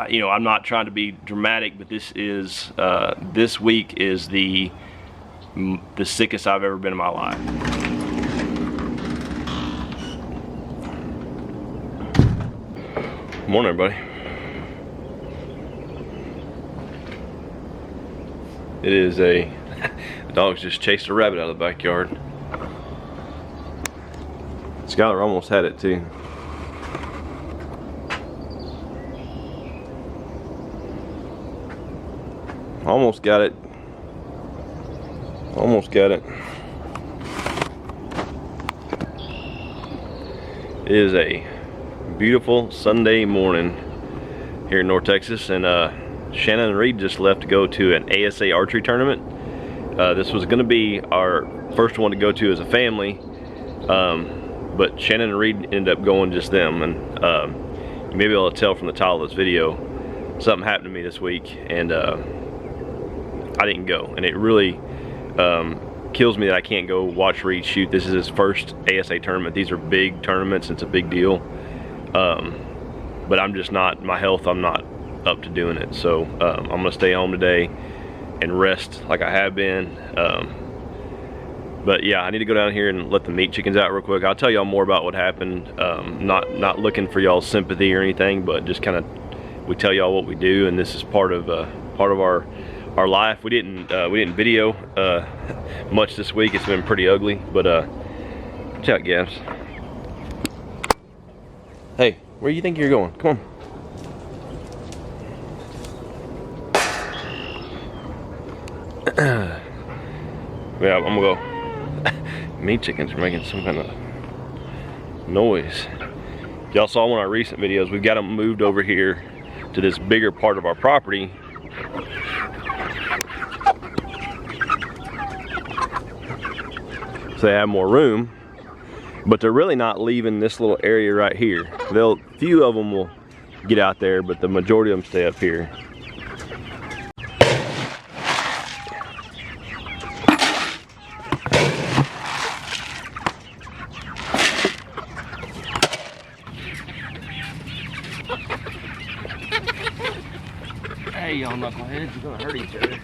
you know, I'm not trying to be dramatic, but this is this week is the sickest I've ever been in my life. Morning, everybody. It is the dogs just chased a rabbit out of the backyard. Skylar almost had it too. Almost got it. Almost got it. It is a beautiful Sunday morning here in North Texas, and Shannon and Reed just left to go to an ASA archery tournament. This was going to be our first one to go to as a family, but Shannon and Reed ended up going just them, and you may be able to tell from the title of this video, something happened to me this week, and I didn't go, and it really kills me that I can't go watch Reed shoot. This is his first ASA tournament. These are big tournaments. It's a big deal, but I'm just not, my health, I'm not up to doing it. So I'm gonna stay home today and rest like I have been. But yeah, I need to go down here and let the meat chickens out real quick. I'll tell y'all more about what happened. Not looking for y'all's sympathy or anything, but just kind of, we tell y'all what we do, and this is part of our life. We didn't video much this week. It's been pretty ugly, but watch out, Gabs. Hey, where do you think you're going? Come on. Yeah, I'm gonna go. Meat chickens are making some kind of noise. Y'all saw one of our recent videos. We've got them moved over here to this bigger part of our property. So they have more room, but they're really not leaving this little area right here. Few of them will get out there, but the majority of them stay up here. Hey, y'all knuckleheads, you're gonna hurt each other.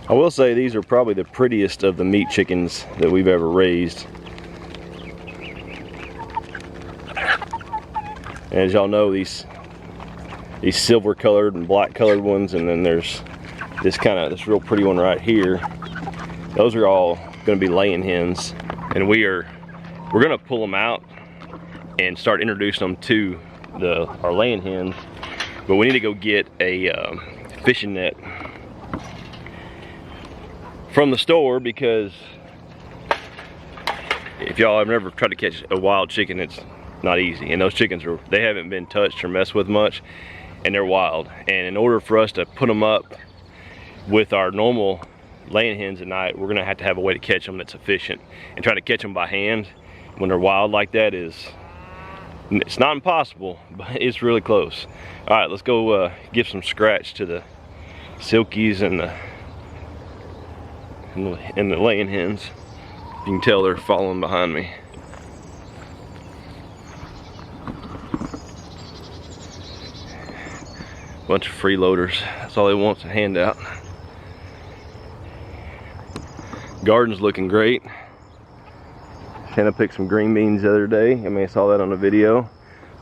I will say these are probably the prettiest of the meat chickens that we've ever raised. And as y'all know, these silver colored and black colored ones, and then there's this real pretty one right here. Those are all going to be laying hens, and we're going to pull them out and start introducing them to our laying hens. But we need to go get a fishing net from the store, because if y'all have never tried to catch a wild chicken, it's not easy. And those chickens they haven't been touched or messed with much, and they're wild. And in order for us to put them up with our normal laying hens at night, we're gonna have to have a way to catch them that's efficient. And try to catch them by hand when they're wild like that it's not impossible, but it's really close. All right, let's go give some scratch to the silkies and the laying hens. You can tell they're following behind me. Bunch of freeloaders. That's all they want to hand out. Garden's looking great. Shanna picked some green beans the other day. I may have saw that on the video.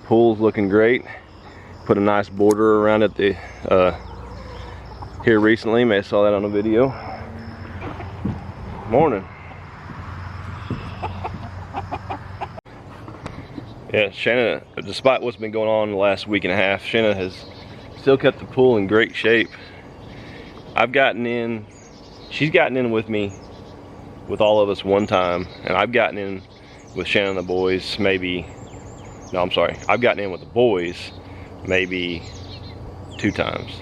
Pool's looking great. Put a nice border around it here recently. May have saw that on the video. Morning. Yeah, Shanna, despite what's been going on the last week and a half, Shanna has still kept the pool in great shape. I've gotten in, she's gotten in with me, with all of us one time, and I've gotten in with Shanna and the boys maybe, no, I'm sorry, I've gotten in with the boys maybe 2 times.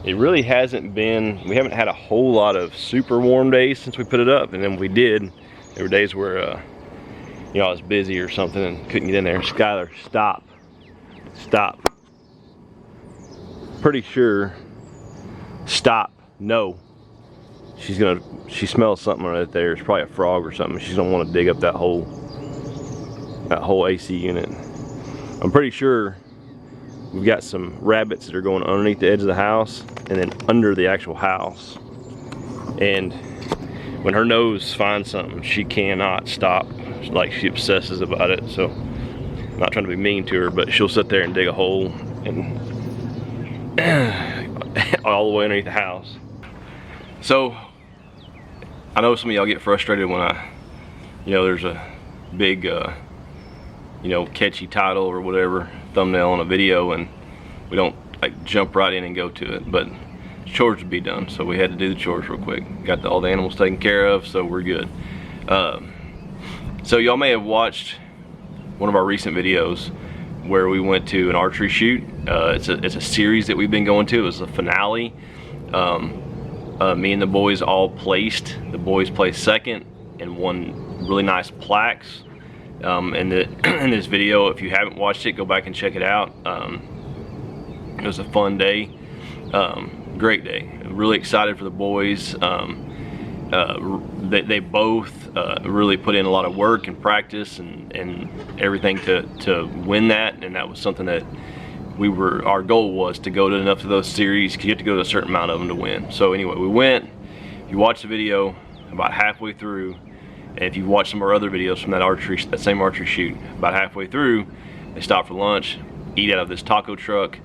it really hasn't been, we haven't had a whole lot of super warm days since we put it up, and then we did. There were days where, you know, I was busy or something and couldn't get in there. Skylar, stop. Stop. Pretty sure, stop, no. She smells something right there. It's probably a frog or something. She's gonna want to dig up that whole AC unit. I'm pretty sure we've got some rabbits that are going underneath the edge of the house and then under the actual house. And when her nose finds something, she cannot stop. Like, she obsesses about it. So I'm not trying to be mean to her, but she'll sit there and dig a hole and all the way underneath the house. So I know some of y'all get frustrated when there's a big, catchy title or whatever, thumbnail on a video, and we don't like jump right in and go to it. But chores would be done, so we had to do the chores real quick. Got all the animals taken care of, so we're good. So y'all may have watched one of our recent videos where we went to an archery shoot. It's a series that we've been going to. It was a finale. Me and the boys all placed. The boys placed second and won really nice plaques. In this video, if you haven't watched it, go back and check it out. It was a fun day, great day. Really excited for the boys. They both really put in a lot of work and practice and everything to win that, and that was something that our goal was to go to enough of those series, because you have to go to a certain amount of them to win. So anyway, we went. You watch the video about halfway through, and if you've watched some of our other videos from that same archery shoot, about halfway through, they stop for lunch, eat out of this taco truck.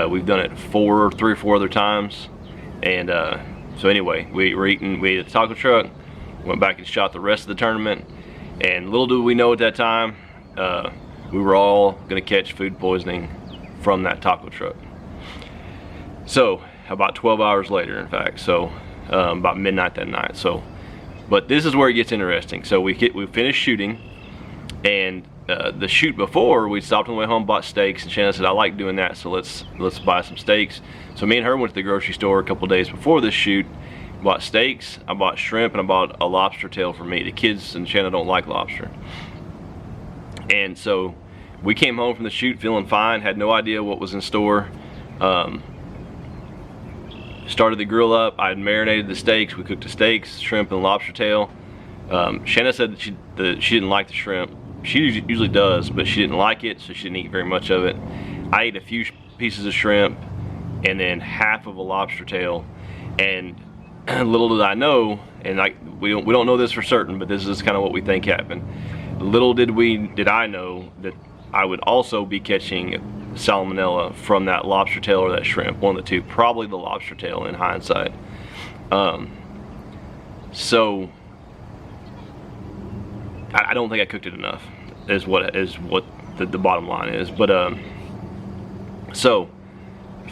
We've done it 3 or 4 other times, and so anyway, we ate at the taco truck, went back and shot the rest of the tournament, and little did we know at that time, we were all gonna catch food poisoning from that taco truck. So about 12 hours later, in fact, so about midnight that night. So, but this is where it gets interesting. So we finished shooting, and the shoot before, we stopped on the way home, bought steaks, and Shannon said, I like doing that, so let's buy some steaks. So me and her went to the grocery store a couple days before this shoot, bought steaks, I bought shrimp, and I bought a lobster tail for me. The kids and Shannon don't like lobster. And so we came home from the shoot feeling fine, had no idea what was in store. Started the grill up. I had marinated the steaks. We cooked the steaks, shrimp, and lobster tail. Shanna said that she didn't like the shrimp. She usually does, but she didn't like it, so she didn't eat very much of it. I ate a few pieces of shrimp and then half of a lobster tail. And little did I know, and we don't know this for certain, but this is kind of what we think happened. Little did I know that I would also be catching salmonella from that lobster tail or that shrimp, one of the two, probably the lobster tail in hindsight. So I don't think I cooked it enough, is what the bottom line is. But so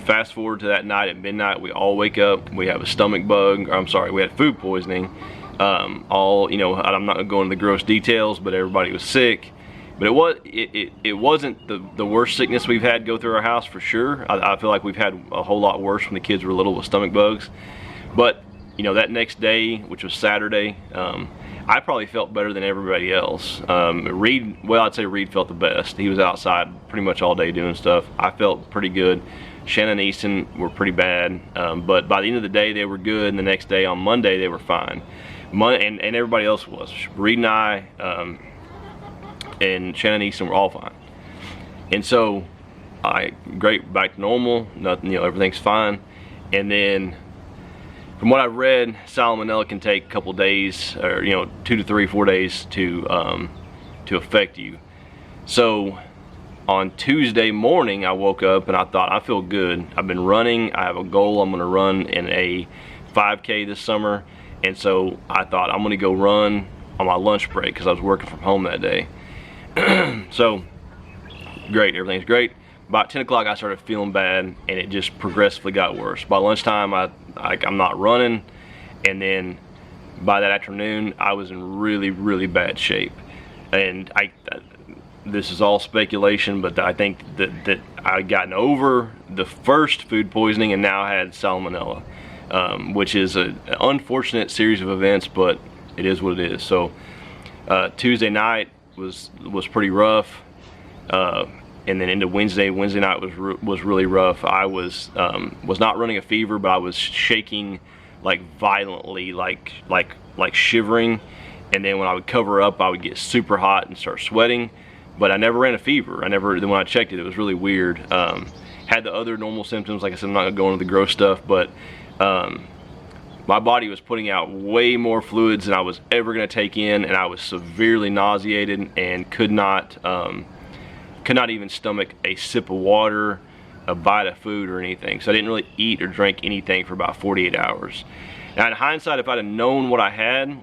fast forward to that night at midnight, we all wake up, we have a stomach bug, or I'm sorry, we had food poisoning. I'm not gonna go into the gross details, but everybody was sick. But it wasn't the worst sickness we've had go through our house, for sure. I feel like we've had a whole lot worse when the kids were little with stomach bugs. But that next day, which was Saturday, I probably felt better than everybody else. I'd say Reed felt the best. He was outside pretty much all day doing stuff. I felt pretty good. Shannon and Easton were pretty bad, but by the end of the day they were good, and the next day on Monday they were fine. And everybody else was. Reed and I, and Shannon and Easton were all fine. And so, great, back to normal, nothing, everything's fine. And then, from what I've read, salmonella can take a couple days, or 2 to 3, 4 days to affect you. So, on Tuesday morning, I woke up and I thought, I feel good. I've been running. I have a goal. I'm going to run in a 5K this summer. And so I thought, I'm going to go run on my lunch break, because I was working from home that day. So, great, everything's great. About 10 o'clock, I started feeling bad, and it just progressively got worse. By lunchtime, I'm not running, and then by that afternoon, I was in really, really bad shape. And this is all speculation, but I think that I'd gotten over the first food poisoning and now had salmonella, which is an unfortunate series of events, but it is what it is. So Tuesday night was pretty rough, and then into Wednesday night was really rough. I was not running a fever, but I was shaking like violently, like shivering, and then when I would cover up, I would get super hot and start sweating. But I never ran a fever. When I checked it, it was really weird. Had the other normal symptoms. Like I said, I'm not gonna go into the gross stuff, but my body was putting out way more fluids than I was ever gonna take in, and I was severely nauseated and could not even stomach a sip of water, a bite of food, or anything. So I didn't really eat or drink anything for about 48 hours. Now in hindsight, if I'd have known what I had,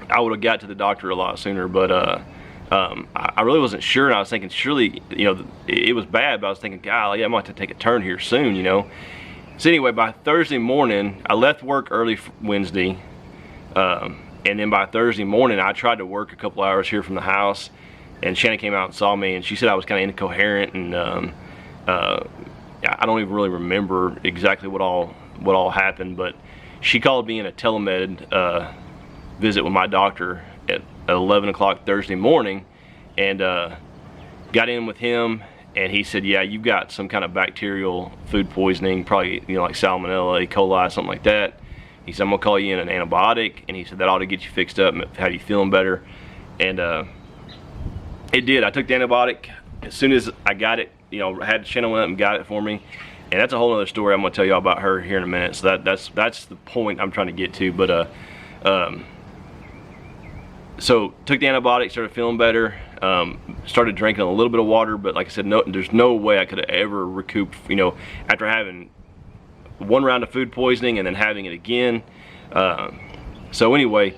I would have got to the doctor a lot sooner, but I really wasn't sure, and I was thinking, surely, it was bad, but I was thinking, golly, I might have to take a turn here soon, So anyway, by Thursday morning, I left work early Wednesday, and then by Thursday morning, I tried to work a couple hours here from the house, and Shannon came out and saw me, and she said I was kind of incoherent, and I don't even really remember exactly what all happened, but she called me in a telemed visit with my doctor at 11 o'clock Thursday morning, and got in with him, and he said, yeah, you've got some kind of bacterial food poisoning, probably like salmonella, E. coli, something like that. He said, I'm gonna call you in an antibiotic, and he said that ought to get you fixed up and have you feeling better. And it did. I took the antibiotic as soon as I got it. I had Shannon went up and got it for me, and that's a whole other story I'm gonna tell you all about her here in a minute. So that's the point I'm trying to get to. But so took the antibiotic, started feeling better, started drinking a little bit of water, but like I said, there's no way I could have ever recouped, after having one round of food poisoning and then having it again. So anyway,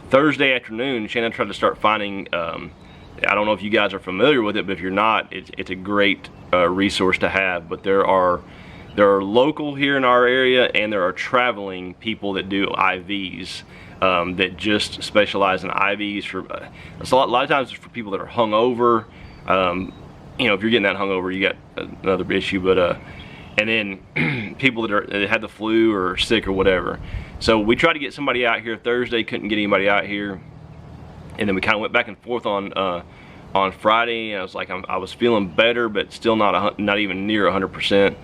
Thursday afternoon, Shannon tried to start finding, I don't know if you guys are familiar with it, but if you're not, it's a great resource to have. But there are local here in our area, and there are traveling people that do IVs. That just specialize in IVs for it's a lot of times it's for people that are hungover. If you're getting that hungover, you got another issue. But and then people that have the flu or are sick or whatever. So we tried to get somebody out here Thursday, couldn't get anybody out here, and then we kind of went back and forth on Friday. And I was like, I was feeling better, but still not even near 100%,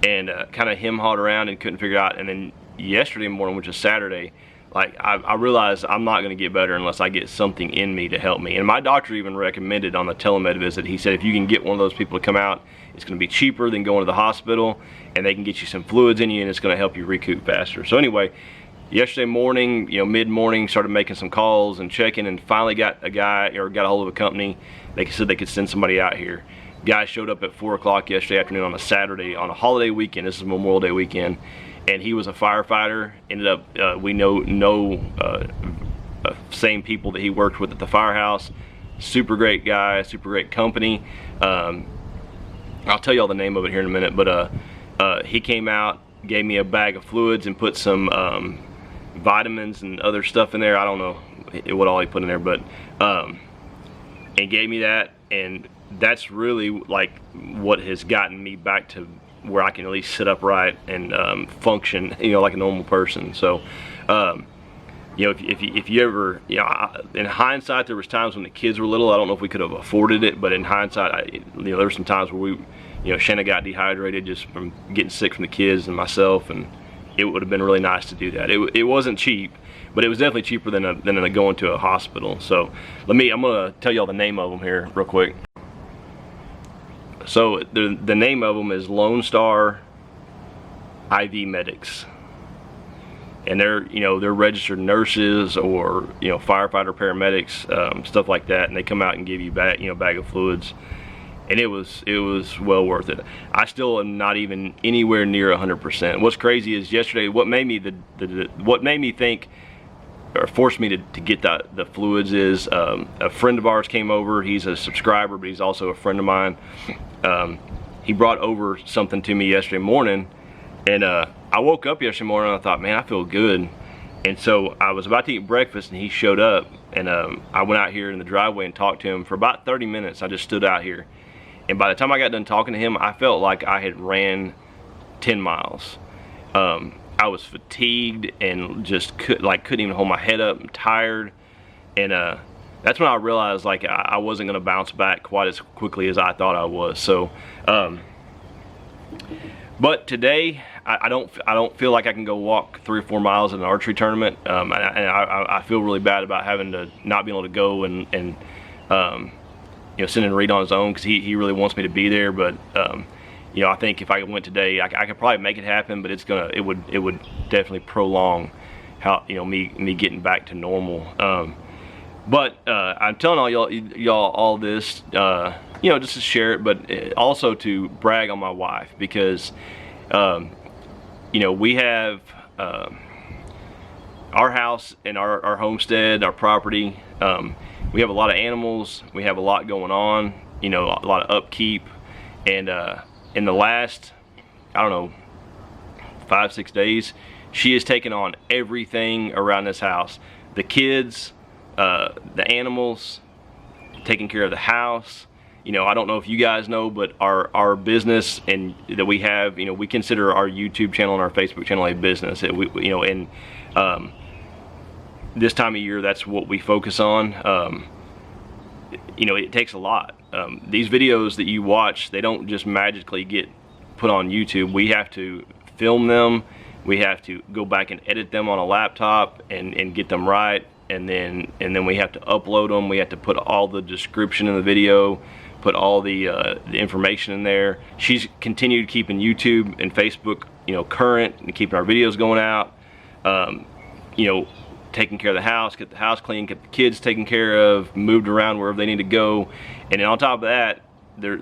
and kind of hem-hawed around and couldn't figure it out. And then yesterday morning, which is Saturday, like I realized I'm not going to get better unless I get something in me to help me. And my doctor even recommended on the telemed visit, he said if you can get one of those people to come out, it's going to be cheaper than going to the hospital, and they can get you some fluids in you, and it's going to help you recoup faster. So anyway, yesterday morning, mid-morning, started making some calls and checking, and finally got a hold of a company. They said they could send somebody out here. Guy showed up at 4 o'clock yesterday afternoon on a Saturday, on a holiday weekend. This is Memorial Day weekend. And he was a firefighter. Ended up, we know same people that he worked with at the firehouse. Super great guy, super great company. I'll tell you all the name of it here in a minute, but he came out, gave me a bag of fluids and put some vitamins and other stuff in there. I don't know what all he put in there, but and gave me that, and that's really like what has gotten me back to where I can at least sit upright and function, like a normal person. So, if you ever, in hindsight, there was times when the kids were little. I don't know if we could have afforded it, but in hindsight, there were some times where Shanna got dehydrated just from getting sick from the kids and myself, and it would have been really nice to do that. It wasn't cheap, but it was definitely cheaper than going to a hospital. So I'm gonna tell you all the name of them here real quick. So the name of them is Lone Star IV Medics, and they're registered nurses or firefighter paramedics, stuff like that, and they come out and give you bag of fluids, and it was well worth it. I still am not even anywhere near 100%. What's crazy is yesterday, what made me think or forced me to get the fluids is a friend of ours came over. He's a subscriber, but he's also a friend of mine. He brought over something to me yesterday morning, and I woke up yesterday morning and I thought, man, I feel good. And so I was about to eat breakfast and he showed up, and I went out here in the driveway and talked to him for about 30 minutes. I just stood out here. And by the time I got done talking to him, I felt like I had ran 10 miles. I was fatigued and just couldn't even hold my head up. I'm tired. And that's when I realized like I wasn't gonna bounce back quite as quickly as I thought I was. So, but today I don't feel like I can go walk 3 or 4 miles in an archery tournament, and I feel really bad about having to not be able to go and you know, sending Reed on his own, because he really wants me to be there. But you know, I think if I went today, I could probably make it happen, but it would definitely prolong how, you know, me getting back to normal. But I'm telling y'all all this, you know, just to share it, but also to brag on my wife, because you know, we have our house and our homestead, our property. We have a lot of animals. We have a lot going on. You know, a lot of upkeep. And in the last, I don't know, 5-6 days, she has taken on everything around this house. The kids, the animals, taking care of the house. You know, I don't know if you guys know, but our business and that we have, you know, we consider our YouTube channel and our Facebook channel a business. You know, and this time of year, that's what we focus on. You know, it takes a lot. These videos that you watch, they don't just magically get put on YouTube. We have to film them. We have to go back and edit them on a laptop and get them right. And then we have to upload them. We have to put all the description in the video, put all the information in there. She's continued keeping YouTube and Facebook, you know, current, and keeping our videos going out. You know, taking care of the house, get the house clean, get the kids taken care of, moved around wherever they need to go. And then on top of that, there,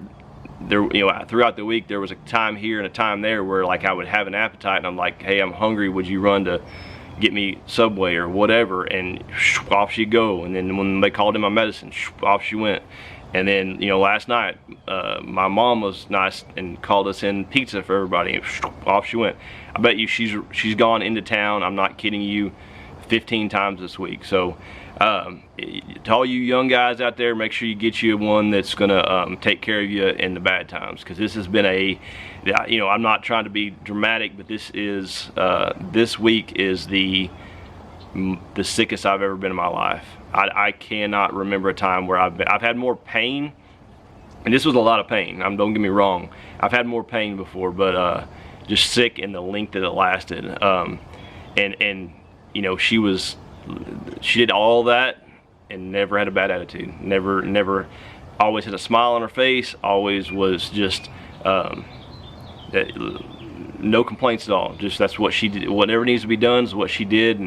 you know, throughout the week there was a time here and a time there where like I would have an appetite and I'm like, hey, I'm hungry, would you run to get me Subway or whatever? And off she'd go. And then when they called in my medicine, off she went. And then, you know, last night my mom was nice and called us in pizza for everybody, and off she went. I bet you she's gone into town, I'm not kidding you, 15 times this week. So to all you young guys out there, make sure you get you one that's gonna take care of you in the bad times, because this has been a, you know, I'm not trying to be dramatic, but this is this week is the sickest I've ever been in my life. I cannot remember a time where I've had more pain, and this was a lot of pain. Don't get me wrong, I've had more pain before, but just sick in the length that it lasted. And you know, she did all that and never had a bad attitude. Never, always had a smile on her face. Always was just no complaints at all. Just that's what she did. Whatever needs to be done is what she did.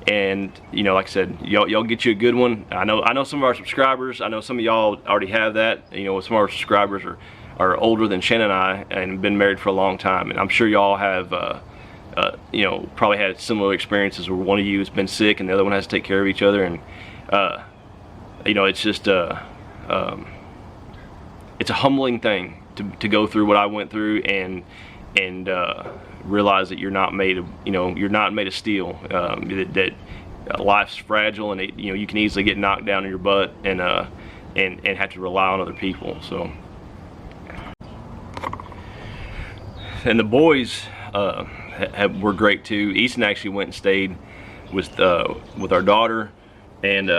And you know, like I said, y'all get you a good one. I know some of our subscribers, I know some of y'all already have that. You know, some of our subscribers are older than Shannon and I and been married for a long time, and I'm sure y'all have you know, probably had similar experiences where one of you has been sick and the other one has to take care of each other. And you know, it's just it's a humbling thing to go through what I went through and realize that you're not made of, you know, you're not made of steel. That life's fragile, and you know, you can easily get knocked down in your butt and have to rely on other people. So, and the boys were great too. Easton actually went and stayed with our daughter, and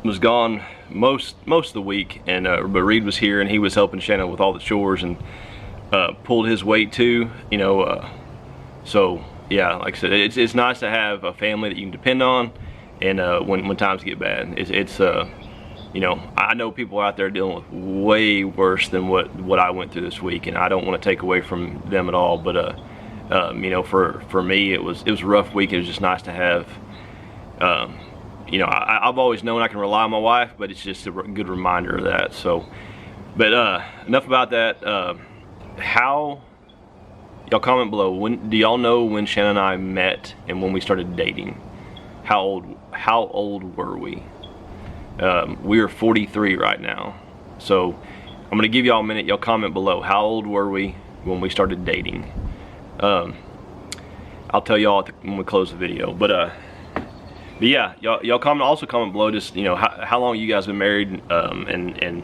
was gone most of the week. And but Reed was here, and he was helping Shannon with all the chores, and pulled his weight too. You know, so yeah, like I said, it's nice to have a family that you can depend on, and when times get bad, it's you know, I know people out there dealing with way worse than what I went through this week, and I don't want to take away from them at all. But you know, for me, it was a rough week. It was just nice to have. You know, I've always known I can rely on my wife, but it's just a good reminder of that. So, but enough about that. How, y'all comment below, when do y'all know when Shannon and I met and when we started dating? How old were we? We are 43 right now. So I'm gonna give y'all a minute. Y'all comment below, how old were we when we started dating? I I'll tell y'all when we close the video. But yeah, y'all also comment below, just how long you guys been married, and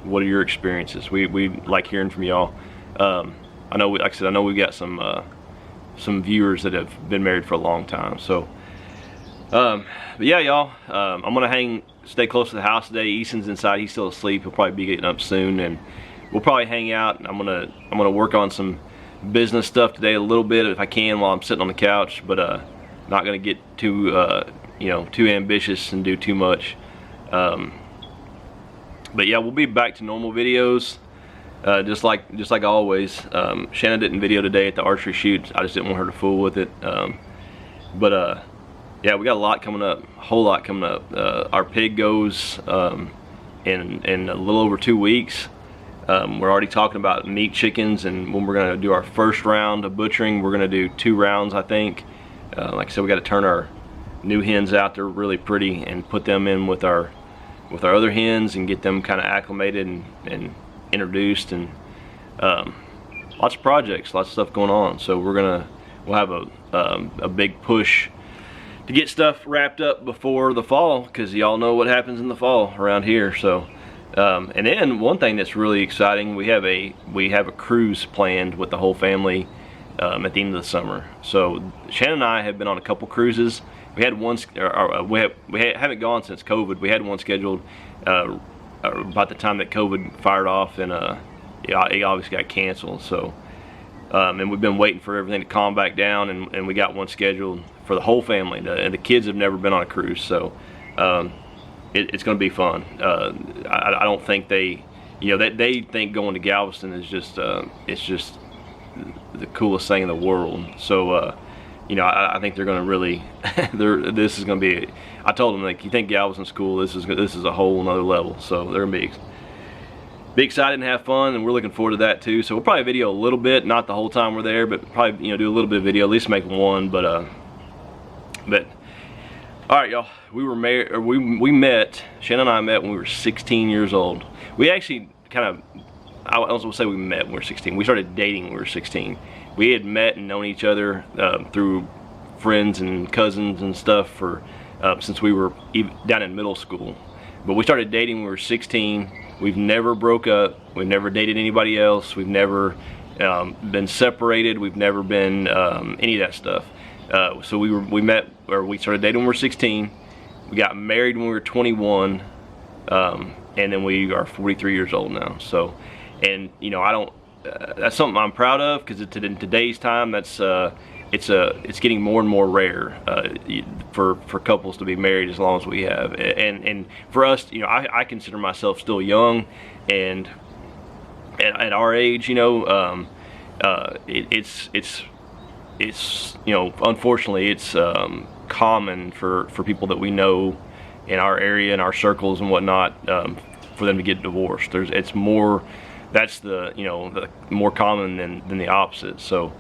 what are your experiences. We like hearing from y'all. I know, like I said, I know we've got some viewers that have been married for a long time. So but yeah, y'all, I'm gonna stay close to the house today. Easton's inside, he's still asleep. He'll probably be getting up soon, and we'll probably hang out. I'm gonna work on some business stuff today a little bit if I can while I'm sitting on the couch, but not gonna get too too ambitious and do too much. But yeah, we'll be back to normal videos, just like always. Shannon didn't video today at the archery shoot. I just didn't want her to fool with it. But yeah, we got a lot coming up, a whole lot coming up. Our pig goes in a little over 2 weeks. We're already talking about meat chickens, and when we're going to do our first round of butchering, we're going to do 2 rounds, I think. Like I said, we got to turn our new hens out. They're really pretty, and put them in with our other hens and get them kind of acclimated and introduced, and lots of projects, lots of stuff going on. So we'll have a big push to get stuff wrapped up before the fall, because y'all know what happens in the fall around here. So and then one thing that's really exciting, we have a cruise planned with the whole family at the end of the summer. So Shannon and I have been on a couple cruises. We had one, we haven't gone since COVID. We had one scheduled about the time that COVID fired off, and it obviously got canceled. So and we've been waiting for everything to calm back down, and we got one scheduled for the whole family. And the kids have never been on a cruise, so it's going to be fun. I don't think they think going to Galveston is just it's just the coolest thing in the world. So I think they're going to really this is going to be, I told them, like, you think Galveston's cool, this is a whole nother level. So they're going to be excited and have fun, and we're looking forward to that too. So we'll probably video a little bit, not the whole time we're there, but probably do a little bit of video, at least make one. But all right, y'all, we were married, or we met, Shannon and I met when we were 16 years old. We actually I was gonna say we met when we were 16. We started dating when we were 16. We had met and known each other through friends and cousins and stuff since we were down in middle school. But we started dating when we were 16. We've never broke up. We've never dated anybody else. We've never been separated. We've never been any of that stuff. So we met, or we started dating when we were 16. We got married when we were 21, and then we are 43 years old now. So, and I don't. That's something I'm proud of, because in today's time, that's it's getting more and more rare for couples to be married as long as we have. And for us, I consider myself still young, and at our age, it's unfortunately it's common for people that we know in our area, in our circles and whatnot, for them to get divorced. It's more, that's the more common than the opposite. So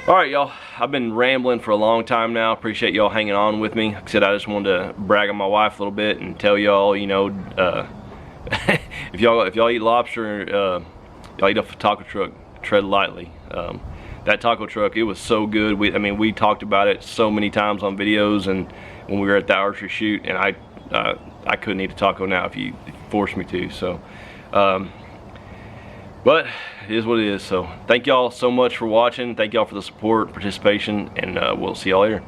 all right, y'all, I've been rambling for a long time now. Appreciate y'all hanging on with me. Like I said, I just wanted to brag on my wife a little bit and tell y'all, if y'all eat lobster, y'all eat off a taco truck, tread lightly. That taco truck, it was so good. We talked about it so many times on videos, and when we were at the archery shoot, and I couldn't eat a taco now if you forced me to. So but it is what it is. So thank y'all so much for watching. Thank y'all for the support, participation, and we'll see y'all later.